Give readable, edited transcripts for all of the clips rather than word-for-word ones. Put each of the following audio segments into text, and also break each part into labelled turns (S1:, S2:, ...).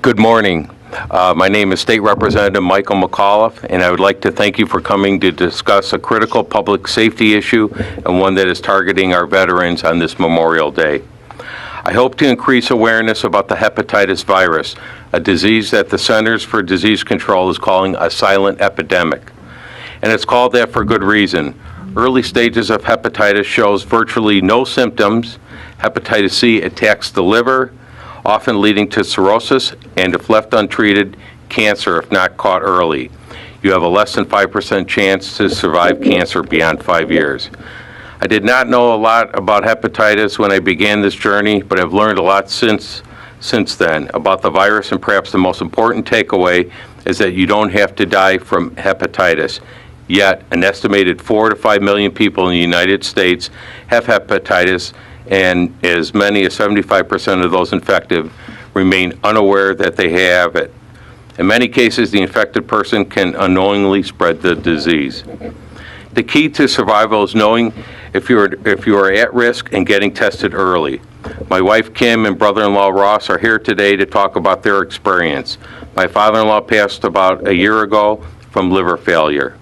S1: Good morning. My name is State Representative Michael McAuliffe, and I would like to thank you for coming to discuss a critical public safety issue and one that is targeting our veterans on this Memorial Day. I hope to increase awareness about the hepatitis virus, a disease that the Centers for Disease Control is calling a silent epidemic. And it's called that for good reason. Early stages of hepatitis shows virtually no symptoms. Hepatitis C attacks the liver, often leading to cirrhosis, and if left untreated, cancer if not caught early. You have a less than 5% chance to survive cancer beyond 5 years. I did not know a lot about hepatitis when I began this journey, but I've learned a lot since then about the virus, and perhaps the most important takeaway is that you don't have to die from hepatitis. Yet, an estimated 4 to 5 million people in the United States have hepatitis, and as many as 75% of those infected remain unaware that they have it. In many cases, the infected person can unknowingly spread the disease. The key to survival is knowing if you are at risk and getting tested early. My wife Kim and brother-in-law Ross are here today to talk about their experience. My father-in-law passed about a year ago from liver failure.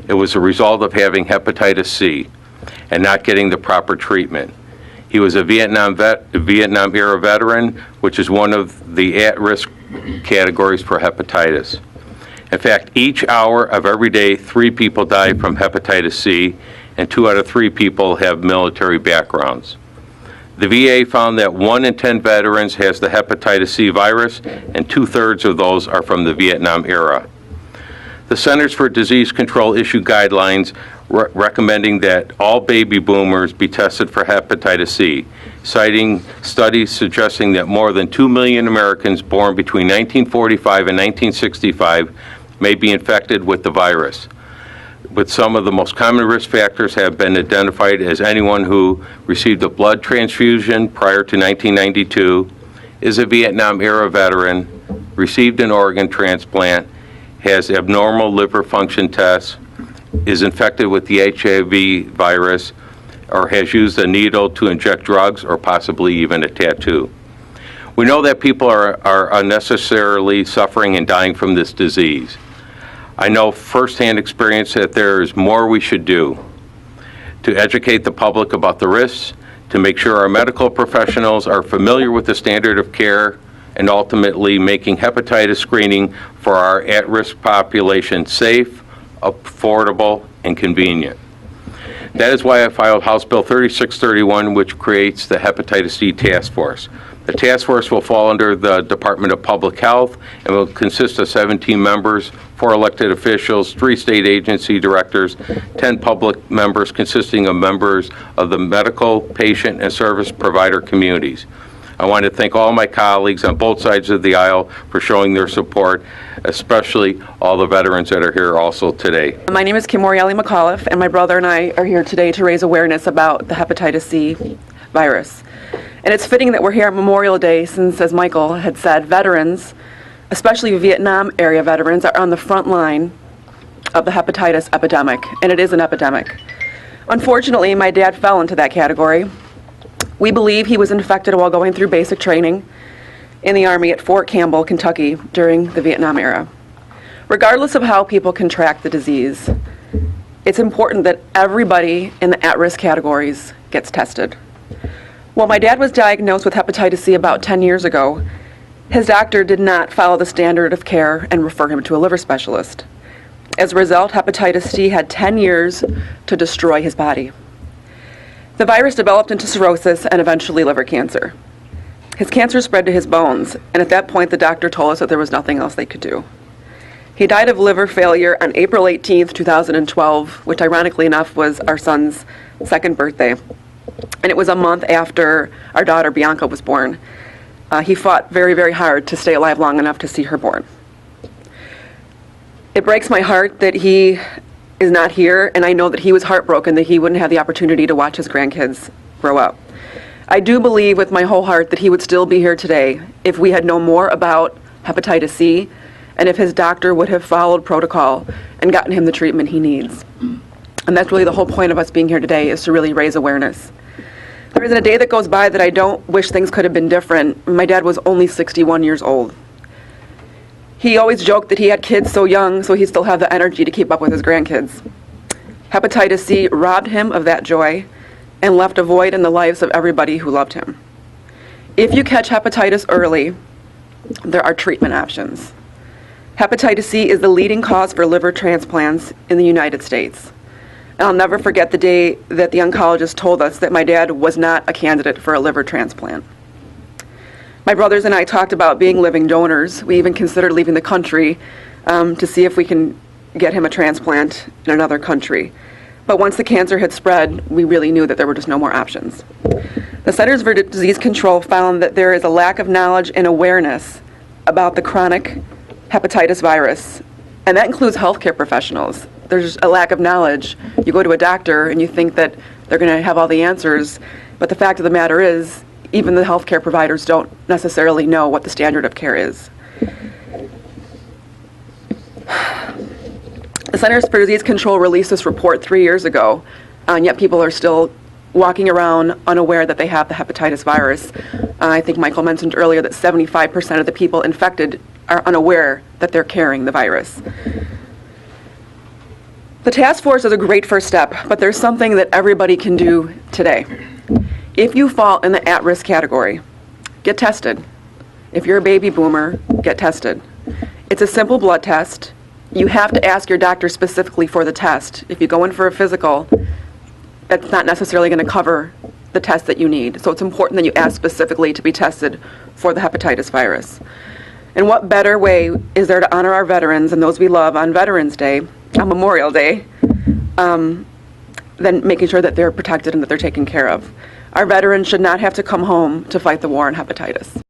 S1: It was a result of having hepatitis C and not getting the proper treatment. He was a Vietnam-era veteran, which is one of the at-risk categories for hepatitis. In fact, each hour of every day, 3 people die from hepatitis C, and 2 out of 3 people have military backgrounds. The VA found that 1 in 10 veterans has the hepatitis C virus, and 2/3 of those are from the Vietnam era. The Centers for Disease Control issued guidelines recommending that all baby boomers be tested for hepatitis C, citing studies suggesting that more than 2 million Americans born between 1945 and 1965 may be infected with the virus. But some of the most common risk factors have been identified as anyone who received a blood transfusion prior to 1992, is a Vietnam-era veteran, received an organ transplant, has abnormal liver function tests, is infected with the HIV virus, or has used a needle to inject drugs or possibly even a tattoo. We know that people are unnecessarily suffering and dying from this disease. I know firsthand experience that there is more we should do to educate the public about the risks, to make sure our medical professionals are familiar with the standard of care, and ultimately making hepatitis screening for our at-risk population safe, affordable, and convenient. That is why I filed House Bill 3631, which creates the Hepatitis C Task Force. The task force will fall under the Department of Public Health and will consist of 17 members, 4 elected officials, 3 state agency directors, 10 public members consisting of members of the medical, patient, and service provider communities. I want to thank all my colleagues on both sides of the aisle for showing their support, especially all the veterans that are here also today.
S2: My name is Kim Morielli McAuliffe, and my brother and I are here today to raise awareness about the hepatitis C virus. And it's fitting that we're here on Memorial Day since, as Michael had said, veterans, especially Vietnam area veterans, are on the front line of the hepatitis epidemic, and it is an epidemic. Unfortunately, my dad fell into that category. We believe he was infected while going through basic training in the Army at Fort Campbell, Kentucky during the Vietnam era. Regardless of how people contract the disease, it's important that everybody in the at-risk categories gets tested. While my dad was diagnosed with hepatitis C about 10 years ago, his doctor did not follow the standard of care and refer him to a liver specialist. As a result, hepatitis C had 10 years to destroy his body. The virus developed into cirrhosis and eventually liver cancer. His cancer spread to his bones, and at that point the doctor told us that there was nothing else they could do. He died of liver failure on April 18th, 2012, which ironically enough was our son's 2nd birthday. And it was a month after our daughter Bianca was born. He fought very, very hard to stay alive long enough to see her born. It breaks my heart that he is not here, and I know that he was heartbroken that he wouldn't have the opportunity to watch his grandkids grow up. I do believe with my whole heart that he would still be here today if we had known more about hepatitis C and if his doctor would have followed protocol and gotten him the treatment he needs. And that's really the whole point of us being here today, is to really raise awareness. There isn't a day that goes by that I don't wish things could have been different. My dad was only 61 years old. He always joked that he had kids so young, so he still had the energy to keep up with his grandkids. Hepatitis C robbed him of that joy and left a void in the lives of everybody who loved him. If you catch hepatitis early, there are treatment options. Hepatitis C is the leading cause for liver transplants in the United States. And I'll never forget the day that the oncologist told us that my dad was not a candidate for a liver transplant. My brothers and I talked about being living donors. We even considered leaving the country to see if we can get him a transplant in another country. But once the cancer had spread, we really knew that there were just no more options. The Centers for Disease Control found that there is a lack of knowledge and awareness about the chronic hepatitis virus, and that includes healthcare professionals. There's a lack of knowledge. You go to a doctor and you think that they're going to have all the answers, but the fact of the matter is, even the healthcare providers don't necessarily know what the standard of care is. The Centers for Disease Control released this report 3 years ago, and yet people are still walking around unaware that they have the hepatitis virus. I think Michael mentioned earlier that 75% of the people infected are unaware that they're carrying the virus. The task force is a great first step, but there's something that everybody can do today. If you fall in the at-risk category, get tested. If you're a baby boomer, get tested. It's a simple blood test. You have to ask your doctor specifically for the test. If you go in for a physical, that's not necessarily going to cover the test that you need. So it's important that you ask specifically to be tested for the hepatitis virus. And what better way is there to honor our veterans and those we love on Veterans Day, on Memorial Day, than making sure that they're protected and that they're taken care of? Our veterans should not have to come home to fight the war on hepatitis.